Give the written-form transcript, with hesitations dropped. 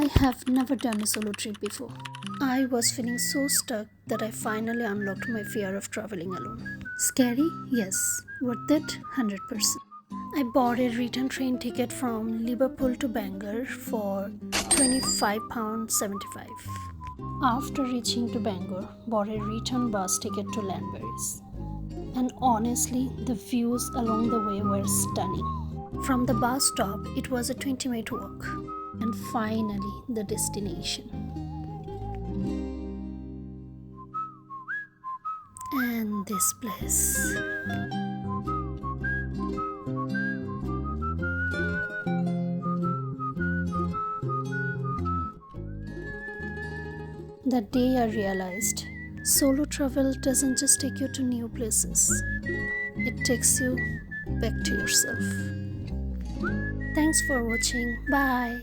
I have never done a solo trip before. I was feeling so stuck that I finally unlocked my fear of traveling alone. Scary? Yes. Worth it? 100%. I bought a return train ticket from Liverpool to Bangor for £25.75. After reaching to Bangor, bought a return bus ticket to Llanberis. And honestly, the views along the way were stunning. From the bus stop, it was a 20-minute walk. And finally, the destination. And this place. That day I realized solo travel doesn't just take you to new places, it takes you back to yourself. Thanks for watching. Bye.